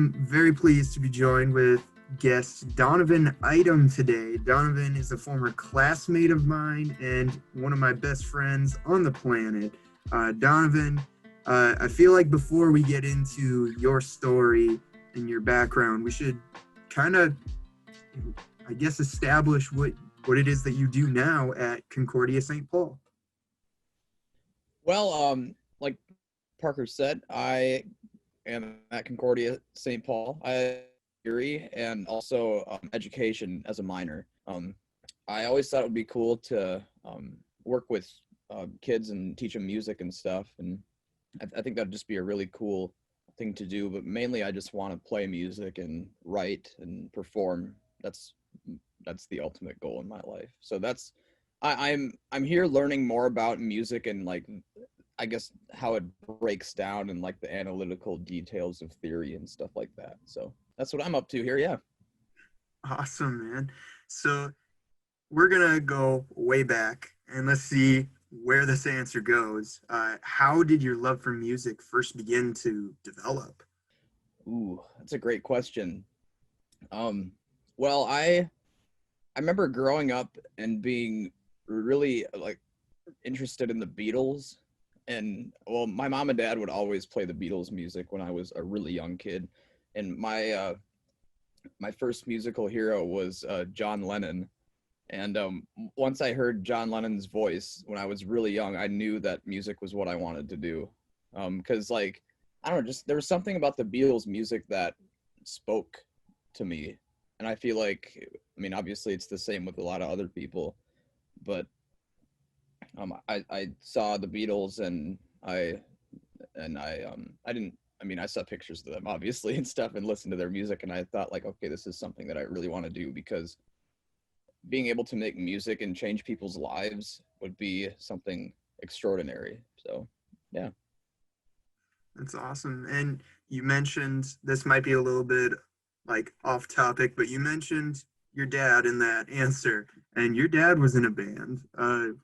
am very pleased to be joined with guest Donovan Eidem today. Donovan is a former classmate of mine and one of my best friends on the planet. Donovan, I feel like before we get into your story and your background, we should kind of, I guess, establish what it is that you do now at Concordia St. Paul. Well, like Parker said, I am at Concordia St. Paul. I have theory and also education as a minor. I always thought it would be cool to work with kids and teach them music and stuff, and I think that'd just be a really cool thing to do. But mainly, I just want to play music and write and perform. That's the ultimate goal in my life. So that's I'm here learning more about music and like I guess how it breaks down and like the analytical details of theory and stuff like that. So that's what I'm up to here. Yeah. Awesome, man. So we're gonna go way back and let's see where this answer goes. How did your love for music first begin to develop? Ooh, that's a great question. Well, I remember growing up and being really like interested in the Beatles. And well, my mom and dad would always play the Beatles music when I was a really young kid. And my first musical hero was John Lennon. And once I heard John Lennon's voice when I was really young, I knew that music was what I wanted to do. Because like, I don't know, just there was something about the Beatles music that spoke to me. And I feel like, I mean, obviously it's the same with a lot of other people, but I saw the Beatles and I didn't, I mean, I saw pictures of them obviously and stuff and listened to their music. And I thought like, okay, this is something that I really want to do because being able to make music and change people's lives would be something extraordinary. So, yeah. That's awesome. And you mentioned this might be a little bit like off topic, but you mentioned your dad in that answer, and your dad was in a band.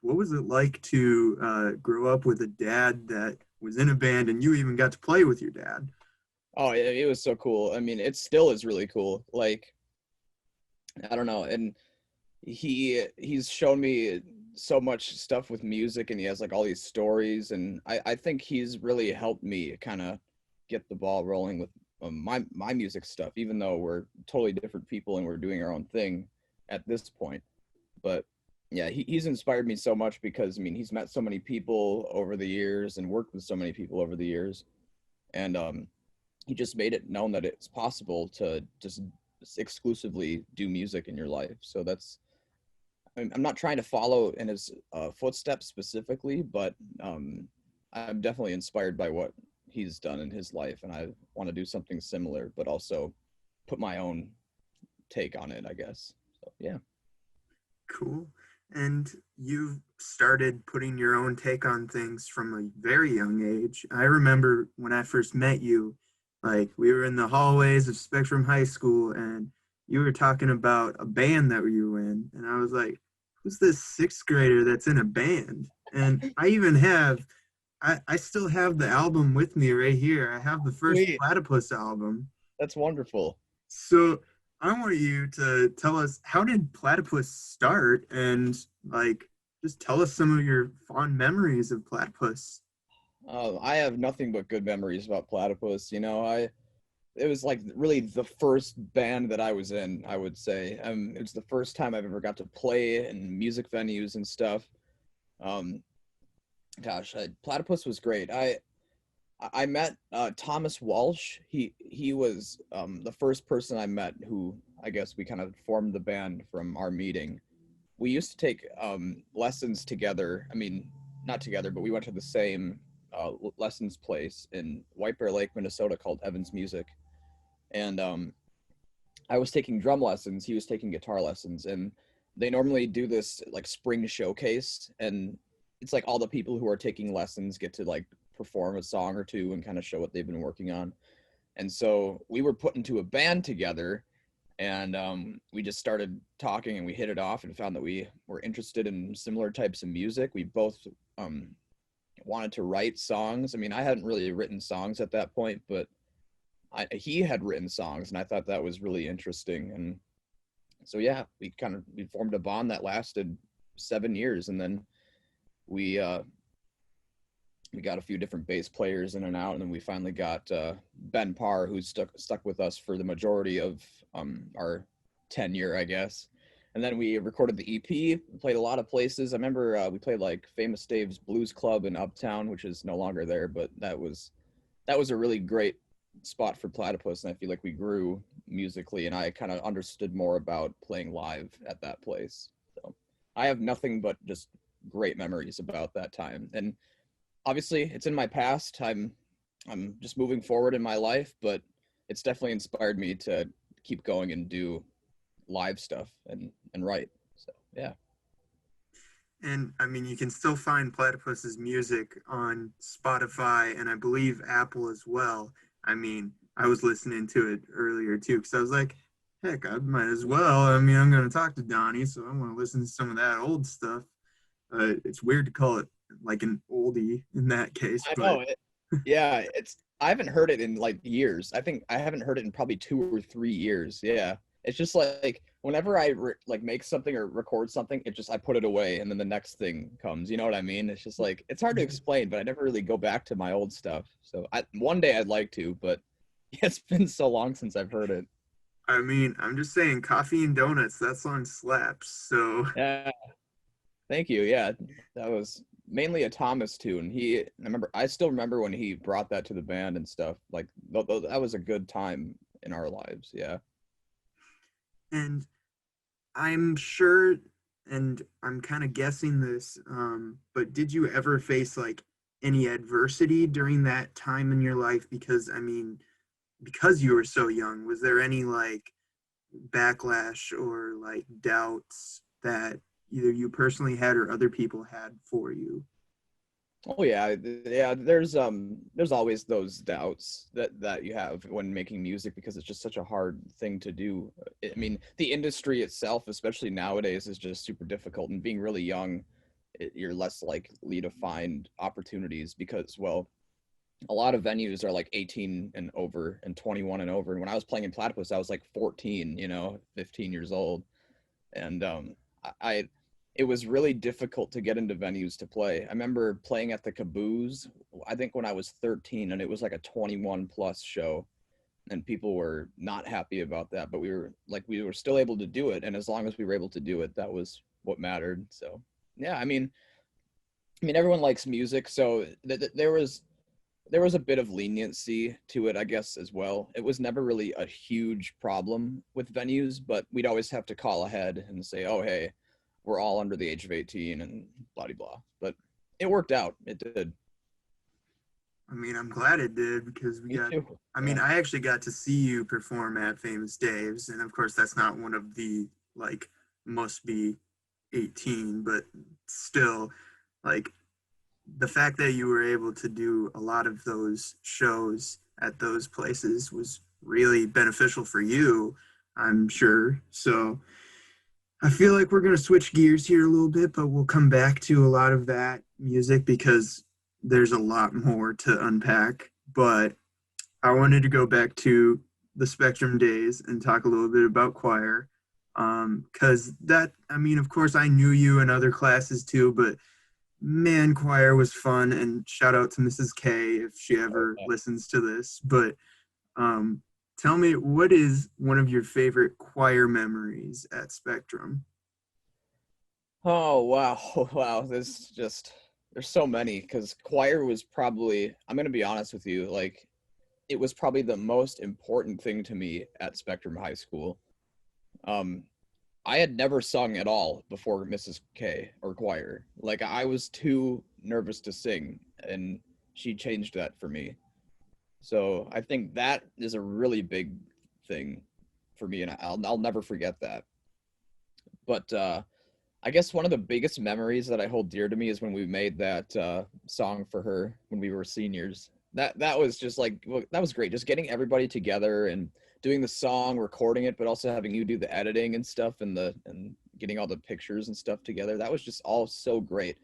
What was it like to grow up with a dad that was in a band and you even got to play with your dad? Oh, it was so cool. I mean, it still is really cool. Like, I don't know. And he's shown me so much stuff with music and he has like all these stories. And I think he's really helped me kind of get the ball rolling with my music stuff, even though we're totally different people and we're doing our own thing at this point. But yeah, he's inspired me so much because I mean he's met so many people over the years and worked with so many people over the years, and he just made it known that it's possible to just exclusively do music in your life. So that's I'm not trying to follow in his footsteps specifically, but I'm definitely inspired by what he's done in his life, and I want to do something similar, but also put my own take on it, I guess. So yeah. Cool. And you've started putting your own take on things from a very young age. I remember when I first met you, like we were in the hallways of Spectrum High School and you were talking about a band that you were in. And I was like, who's this sixth grader that's in a band? And I even have, I still have the album with me right here. I have the first Sweet. Platypus album. That's wonderful. So I want you to tell us, how did Platypus start, and like just tell us some of your fond memories of Platypus. I have nothing but good memories about Platypus. You know, it was like really the first band that I was in, I would say. It was the first time I've ever got to play in music venues and stuff. Um, Platypus was great. I met Thomas Walsh. He was the first person I met who I guess we kind of formed the band from our meeting. We used to take lessons together. I mean, not together, but we went to the same lessons place in White Bear Lake, Minnesota called Evans Music. And I was taking drum lessons. He was taking guitar lessons. And they normally do this like spring showcase. And it's like all the people who are taking lessons get to like perform a song or two and kind of show what they've been working on. And so we were put into a band together, and we just started talking and we hit it off and found that we were interested in similar types of music. We both wanted to write songs. I mean, I hadn't really written songs at that point, but he had written songs, and I thought that was really interesting. And so yeah, we formed a bond that lasted 7 years, and then we got a few different bass players in and out, and then we finally got Ben Parr, who's stuck with us for the majority of our tenure, I guess. And then we recorded the EP, played a lot of places. I remember we played like Famous Dave's Blues Club in Uptown, which is no longer there, but that was a really great spot for Platypus, and I feel like we grew musically, and I kind of understood more about playing live at that place. So I have nothing but just great memories about that time. And obviously it's in my past. I'm just moving forward in my life, but it's definitely inspired me to keep going and do live stuff and write. So yeah. And I mean, you can still find Platypus's music on Spotify and I believe Apple as well. I mean, I was listening to it earlier too because I was like, heck, I might as well. I mean, I'm going to talk to Donnie, so I want to listen to some of that old stuff. It's weird to call it like an oldie in that case, I but know it. Yeah, I haven't heard it in like years. I think I haven't heard it in probably 2 or 3 years. Yeah. It's just like whenever I like make something or record something, I put it away and then the next thing comes. You know what I mean? It's just like it's hard to explain, but I never really go back to my old stuff. So one day I'd like to, but it's been so long since I've heard it. I mean, I'm just saying, Coffee and Donuts, that song slaps. So Yeah. Thank you. Yeah, that was mainly a Thomas tune. I still remember when he brought that to the band and stuff. Like that was a good time in our lives. Yeah. and I'm sure, and I'm kind of guessing this, but did you ever face like any adversity during that time in your life? Because I mean, because you were so young, was there any like backlash or like doubts that either you personally had or other people had for you? Oh yeah, yeah. There's always those doubts that you have when making music because it's just such a hard thing to do. I mean, the industry itself, especially nowadays, is just super difficult. And being really young, you're less likely to find opportunities because, well, a lot of venues are like 18 and over and 21 and over. And when I was playing in Platypus, I was like 14, 15 years old, and I it was really difficult to get into venues to play. I remember playing at the Caboose, I think when I was 13, and it was like a 21 plus show, and people were not happy about that, but we were still able to do it, and as long as we were able to do it, that was what mattered. So yeah, I mean everyone likes music, so there was a bit of leniency to it, I guess, as well. It was never really a huge problem with venues, but we'd always have to call ahead and say, oh, hey, we're all under the age of 18 and blah, blah, blah. But it worked out. It did. I mean, I'm glad it did because Me too. I mean, Yeah. I actually got to see you perform at Famous Dave's. And of course, that's not one of the like must be 18, but still, like the fact that you were able to do a lot of those shows at those places was really beneficial for you, I'm sure. So I feel like we're going to switch gears here a little bit, but we'll come back to a lot of that music because there's a lot more to unpack. But I wanted to go back to the Spectrum days and talk a little bit about choir. Because I mean, of course, I knew you in other classes too, but man, choir was fun. And shout out to Mrs. K if she ever listens to this. But um, tell me, what is one of your favorite choir memories at Spectrum? Oh, wow. Wow. There's so many because choir was probably, I'm going to be honest with you, like, it was probably the most important thing to me at Spectrum High School. Um, I had never sung at all before Mrs. K or choir. Like I was too nervous to sing, and she changed that for me. So I think that is a really big thing for me, and I'll never forget that. But I guess one of the biggest memories that I hold dear to me is when we made that song for her when we were seniors. That was just like that was great. Just getting everybody together and doing the song, recording it, but also having you do the editing and stuff and getting all the pictures and stuff together. That was just all so great.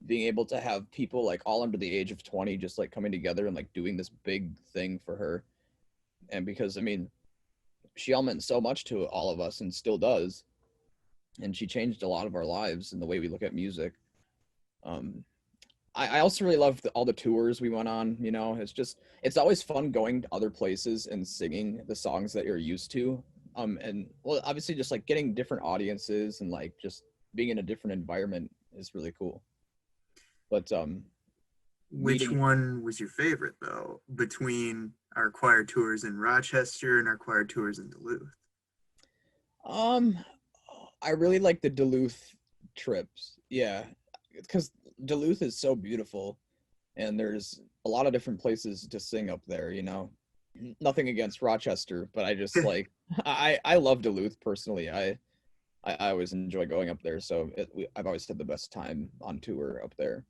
Being able to have people like all under the age of 20 just like coming together and like doing this big thing for her. And because, I mean, she all meant so much to all of us and still does. And she changed a lot of our lives and the way we look at music. Um, I also really love all the tours we went on. You know, it's always fun going to other places and singing the songs that you're used to. And well, obviously just like getting different audiences and like just being in a different environment is really cool. But Which meeting, one was your favorite though, between our choir tours in Rochester and our choir tours in Duluth? um, I really like the Duluth trips. Yeah, because Duluth is so beautiful, and there's a lot of different places to sing up there. You know, nothing against Rochester, but I just like I love Duluth personally. I always enjoy going up there, so I've always had the best time on tour up there,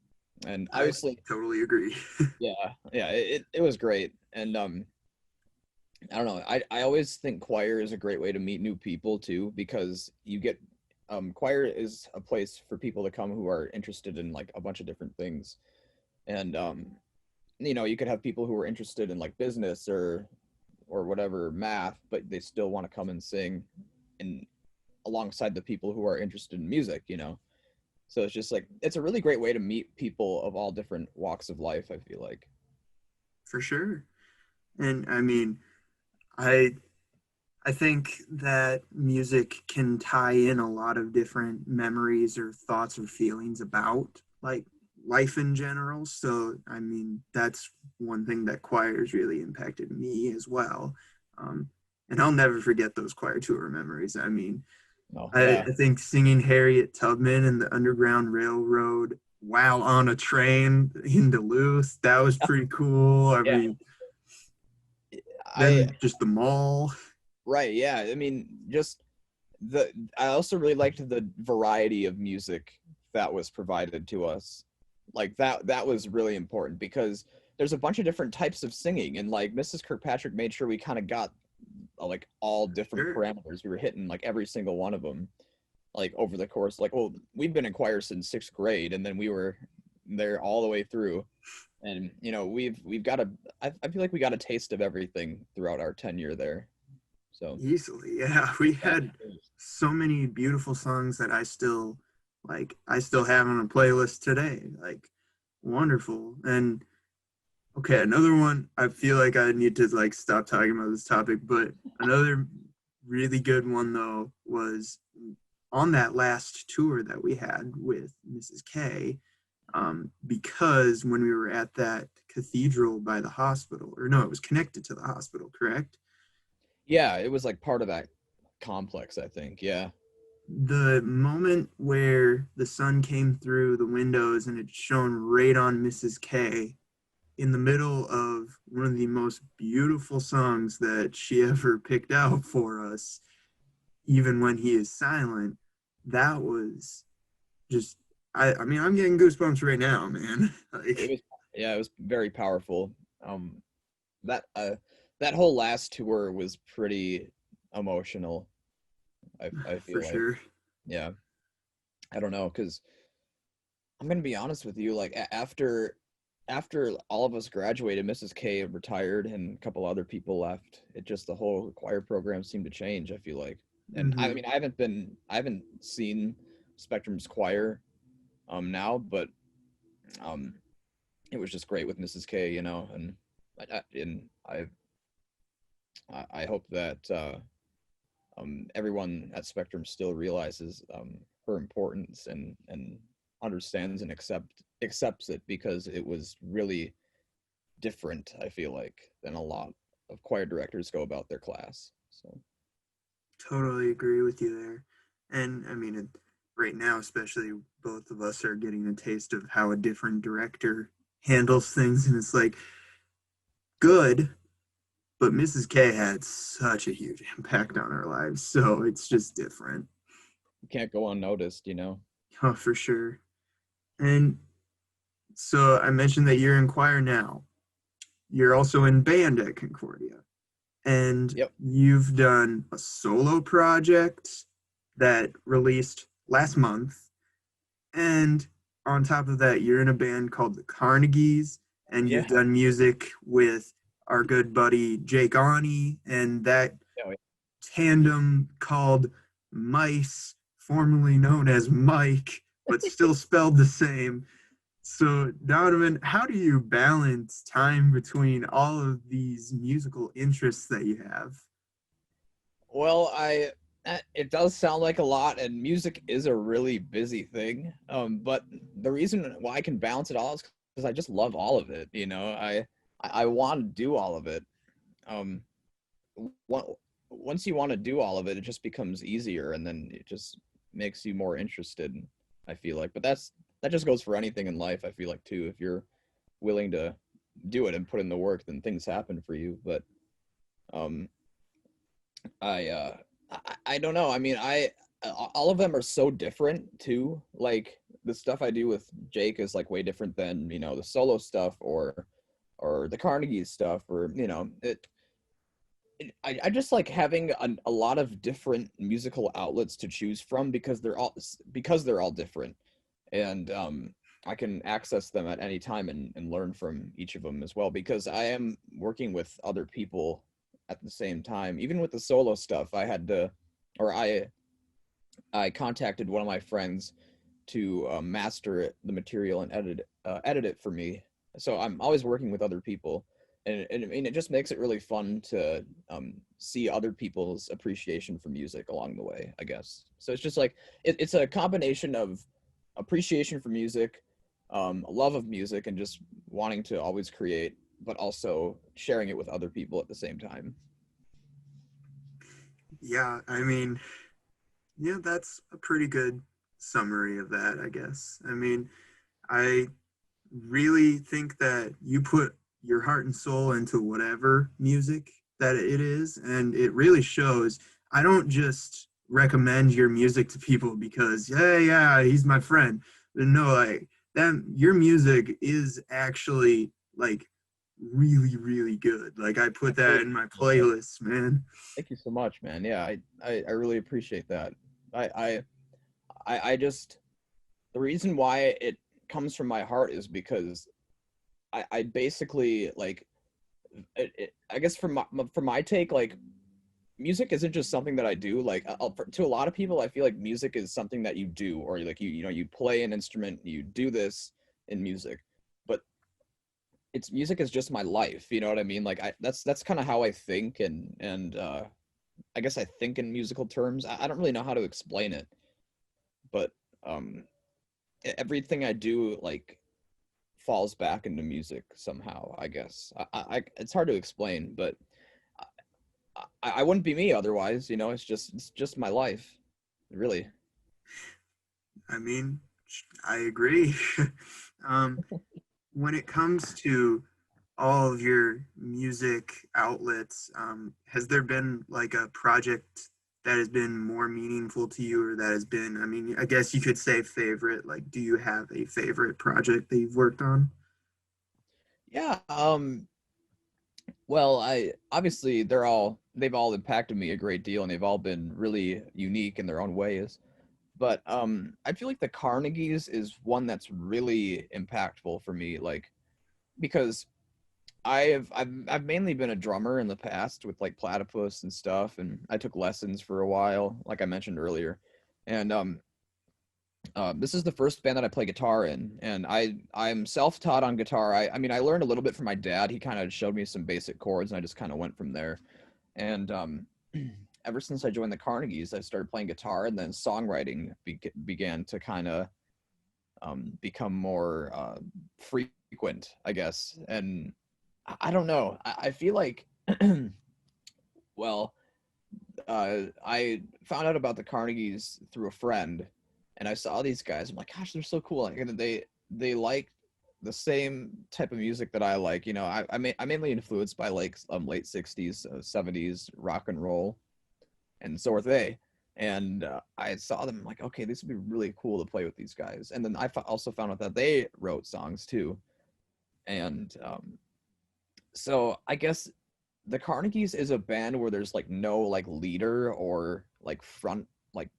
and I obviously, totally agree. yeah, it was great, and I don't know, I always think choir is a great way to meet new people too, because you get choir is a place for people to come who are interested in like a bunch of different things, and you know, you could have people who are interested in like business or whatever, math, but they still want to come and sing and alongside the people who are interested in music, you know. So it's just like it's a really great way to meet people of all different walks of life, I feel like. For sure. And I mean, I I think that music can tie in a lot of different memories or thoughts or feelings about like life in general. So, I mean, that's one thing that choirs really impacted me as well. Um, and I'll never forget those choir tour memories. I mean, Oh I, yeah. I think singing Harriet Tubman and the Underground Railroad while on a train in Duluth, that was pretty cool. I Yeah. mean, I then just the mall. Right, yeah. I mean, just the I also really liked the variety of music that was provided to us. Like that was really important because there's a bunch of different types of singing, and like Mrs. Kirkpatrick made sure we kind of got like all different Sure. parameters. We were hitting like every single one of them like over the course. Like, well, we've been in choir since sixth grade, and then we were there all the way through. And you know, we've got a I feel like we got a taste of everything throughout our tenure there. So Easily, yeah. We yeah, had so many beautiful songs that I still have on a playlist today. Like wonderful. And okay, another one, I feel like I need to like stop talking about this topic, but another really good one though was on that last tour that we had with Mrs. K. Because when we were at that cathedral by the hospital, or no, it was connected to the hospital, correct? yeah, it was like part of that complex, I think. Yeah. The moment where the sun came through the windows and it shone right on Mrs. K in the middle of one of the most beautiful songs that she ever picked out for us, even when he is silent, that was just, I mean, I'm getting goosebumps right now, man. It Like, was yeah, it was very powerful. That that whole last tour was pretty emotional. I for feel like. sure. Yeah. I don't know, because I'm gonna be honest with you. Like after all of us graduated, Mrs. K retired, and a couple other people left. It just the whole choir program seemed to change. I feel like, and I Hmm. mean, I haven't seen Spectrum's choir now, but um it was just great with Mrs. K, you know, and I hope that everyone at Spectrum still realizes her importance and understands and accepts it, because it was really different, I feel like, than a lot of choir directors go about their class. So Totally agree with you there. And I mean, right now, especially, both of us are getting a taste of how a different director handles things. And it's like, good, but Mrs. K had such a huge impact on our lives. So it's just different. you can't go unnoticed, you know. Oh, for sure. And so I mentioned that you're in choir now. You're also in band at Concordia. And Yep. you've done a solo project that released last month. And on top of that, you're in a band called the Carnegies, and you've Yeah. done music with our good buddy Jake Ani and that Yeah, tandem called Mice, formerly known as Mike, but still spelled the same. So, Donovan, how do you balance time between all of these musical interests that you have? well, it does sound like a lot, and music is a really busy thing. But the reason why I can balance it all is because I just love all of it. You know, I want to do all of it. Um, one, Once you want to do all of it, it just becomes easier, and then it just makes you more interested. I feel like, but that just goes for anything in life. I feel like too, if you're willing to do it and put in the work, then things happen for you. But um, I uh I don't know. I mean, I all of them are so different too. Like the stuff I do with Jake is like way different than, the solo stuff or the Carnegie stuff or, I just like having a lot of different musical outlets to choose from because they're all different. And I can access them at any time and learn from each of them as well because I am working with other people at the same time. Even with the solo stuff, or I contacted one of my friends to master the material and edit it for me. So I'm always working with other people, and I mean it just makes it really fun to see other people's appreciation for music along the way, I guess. So it's just like it's a combination of appreciation for music, a love of music, and just wanting to always create, but also sharing it with other people at the same time. Yeah, I mean, yeah, that's a pretty good summary of that, I guess. I mean, I really think that you put your heart and soul into whatever music that it is, and it really shows. I don't just recommend your music to people because, yeah, he's my friend. But no, like that, your music is actually like really, really good. Like I I put that really in my appreciate that. playlist, man. Thank you so much, man. Yeah, I really appreciate that. I I just the reason why it comes from my heart is because I basically like I guess for my take, like music isn't just something that I do. Like to a lot of people, I feel like music is something that you do, or like you play an instrument, you do this in music. But it's music is just my life. You know what I mean? Like that's kind of how I think, and I guess I think in musical terms. I don't really know how to explain it, but um, everything I do like falls back into music somehow. I guess it's hard to explain, but I wouldn't be me otherwise. It's just my life, really. I mean, I agree. um, when it comes to all of your music outlets, has there been like a project that has been more meaningful to you or that has been, I mean, I guess you could say favorite. Like, do you have a favorite project that you've worked on? Yeah. Well, I obviously they've all impacted me a great deal, and they've all been really unique in their own ways. But I feel like the Carnegies is one that's really impactful for me, like because I've mainly been a drummer in the past with like Platypus and stuff, and I took lessons for a while, like I mentioned earlier, and this is the first band that I play guitar in, and I'm self-taught on guitar. I mean I learned a little bit from my dad. He kind of showed me some basic chords, and I just kind of went from there. And ever since I joined the Carnegies, I started playing guitar, and then songwriting began to kind of become more frequent, I guess. And I don't know. I feel like, well, I found out about the Carnegies through a friend, and I saw these guys. I'm like, gosh, they're so cool. Like, and they like the same type of music that I like. I'm mainly influenced by like late '60s, '70s rock and roll, and so are they. And I saw them like, okay, this would be really cool to play with these guys. And then also found out that they wrote songs too. And so I guess the Carnegies is a band where there's like no like leader or like front like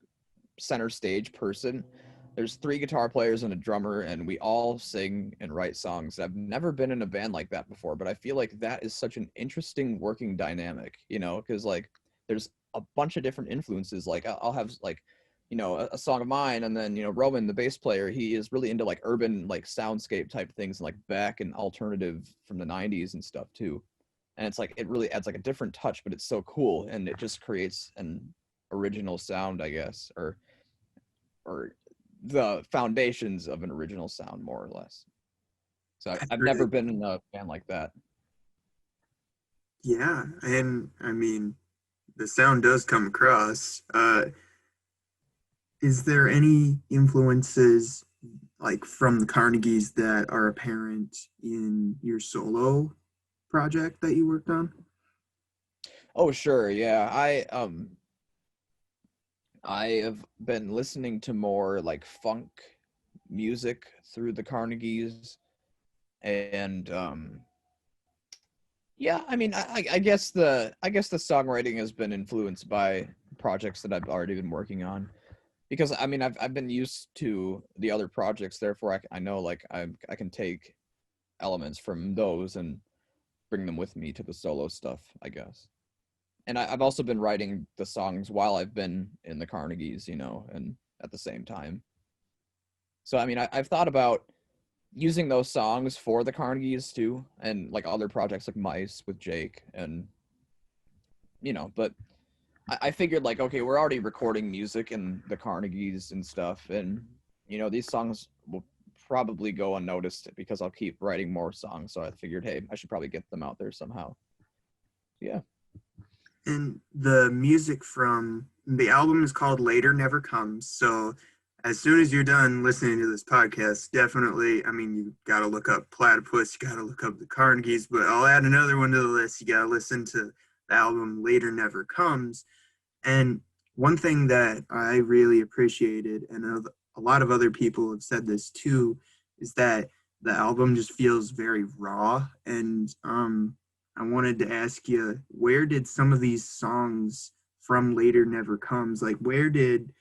center stage person. there's 3 guitar players and a drummer, and we all sing and write songs. I've never been in a band like that before, but I feel like that is such an interesting working dynamic, you know, because like there's a bunch of different influences. Like I'll have like, you know, a song of mine, and then, you know, Roman, the bass player, he is really into like urban, like soundscape type things, and like Beck and alternative from the 90s and stuff too. And it's like, it really adds like a different touch, but it's so cool, and it just creates an original sound, I guess, or the foundations of an original sound, more or less. So That's I've never really been in a band like that. yeah, and I mean the sound does come across. Is there any influences like from the Carnegies that are apparent in your solo project that you worked on? Oh, sure, yeah. I have been listening to more like funk music through the Carnegies, and yeah, I mean, I guess the songwriting has been influenced by projects that I've already been working on, because I mean, I've been used to the other projects, therefore I know like I can take elements from those and bring them with me to the solo stuff, I guess. And I've also been writing the songs while I've been in the Carnegies, you know, and at the same time. So I mean, I've thought about using those songs for the Carnegies too, and like other projects like Mice with Jake, and you know, but I figured like, okay, we're already recording music in the Carnegies and stuff, and you know, these songs will probably go unnoticed because I'll keep writing more songs. So I figured, hey, I should probably get them out there somehow. Yeah. And the music from the album is called Later Never Comes. So as soon as you're done listening to this podcast, definitely, I mean, you got to look up Platypus, you got to look up the Carnegies, but I'll add another one to the list. You got to listen to the album Later Never Comes. And one thing that I really appreciated, and a lot of other people have said this too, is that the album just feels very raw. And I wanted to ask you, where did some of these songs from Later Never Comes, like where did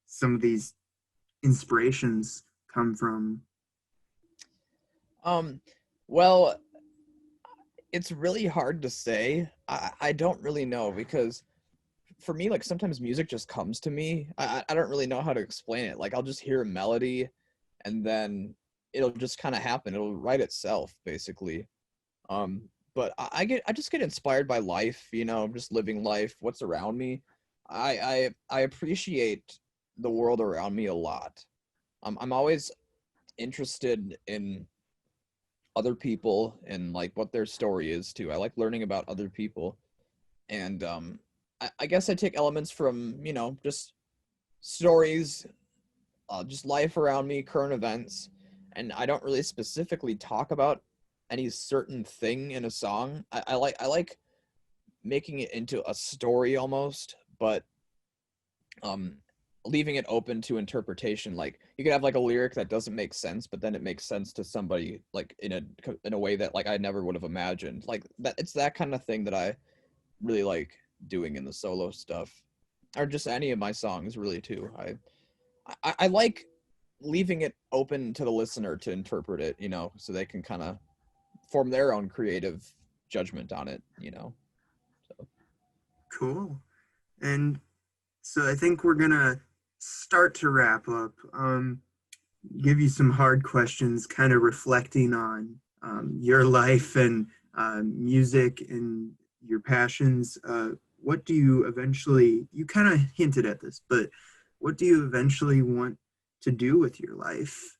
some of these inspirations come from? Um, well, it's really hard to say. I don't really know, because for me, like sometimes music just comes to me. I don't really know how to explain it. Like I'll just hear a melody, and then it'll just kind of happen. It'll write itself, basically. Um, but I just get inspired by life, you know, just living life, what's around me. I appreciate the world around me a lot. I'm always interested in other people and like what their story is too. I like learning about other people, and I guess I take elements from, you know, just stories, just life around me, current events, and I don't really specifically talk about any certain thing in a song. I like making it into a story almost, but um leaving it open to interpretation. Like you could have like a lyric that doesn't make sense, but then it makes sense to somebody like in a way that like I never would have imagined. Like that, it's that kind of thing that I really like doing in the solo stuff, or just any of my songs really too. I like leaving it open to the listener to interpret it, you know, so they can kind of form their own creative judgment on it, you know. So Cool. And so I think we're gonna start to wrap up. Give you some hard questions, kind of reflecting on your life and music and your passions. What do you eventually, you kind of hinted at this, but what do you eventually want to do with your life,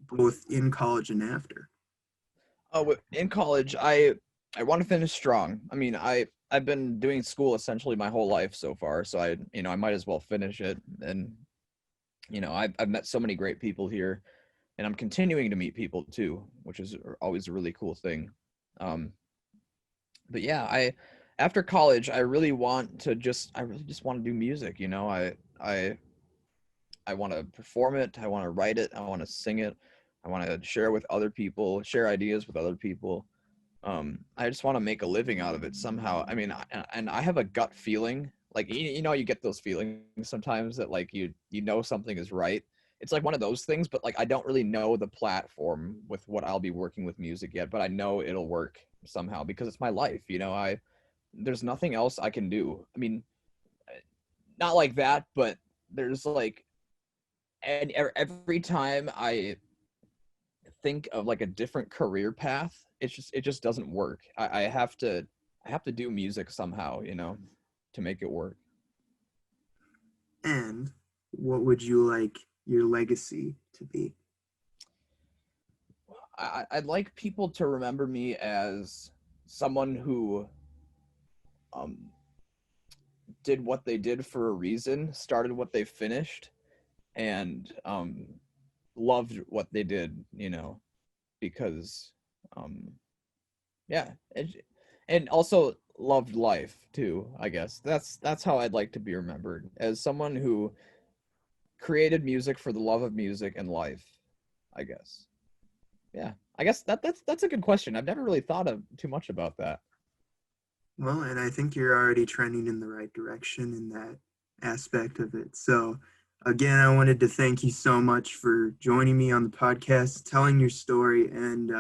both in college and after? oh, in college, I want to finish strong. I mean, I've been doing school essentially my whole life so far, so I, you know, I might as well finish it. And you know, I've met so many great people here, and I'm continuing to meet people too, which is always a really cool thing. Um, but yeah, I after college, I really just want to do music. You know, I I want to perform it. I want to write it. I want to sing it. I want to share with other people, share ideas with other people. I just want to make a living out of it somehow. I mean, and I have a gut feeling, like you know, you get those feelings sometimes that like you know something is right, it's like one of those things, but like I don't really know the platform with what I'll be working with music yet, but I know it'll work somehow because it's my life, you know. There's nothing else I can do. I mean, not like that, but there's like, and every time I think of like a different career path, it just doesn't work. I have to do music somehow, you know, to make it work. And what would you like your legacy to be? I'd like people to remember me as someone who um, did what they did for a reason, started what they finished, and loved what they did, you know, because yeah, and also loved life too, I guess. That's how I'd like to be remembered, as someone who created music for the love of music and life, I guess. Yeah, I guess that's a good question. I've never really thought of too much about that. Well, and I think you're already trending in the right direction in that aspect of it. So, again, I wanted to thank you so much for joining me on the podcast, telling your story, and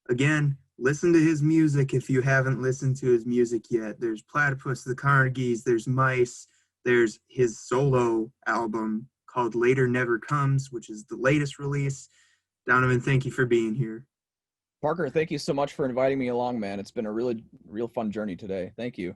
again, listen to his music if you haven't listened to his music yet. There's Platypus, the Carnegies, there's Mice, there's his solo album called Later Never Comes, which is the latest release. Donovan, thank you for being here. Parker, thank you so much for inviting me along, man. It's been a really real fun journey today. Thank you.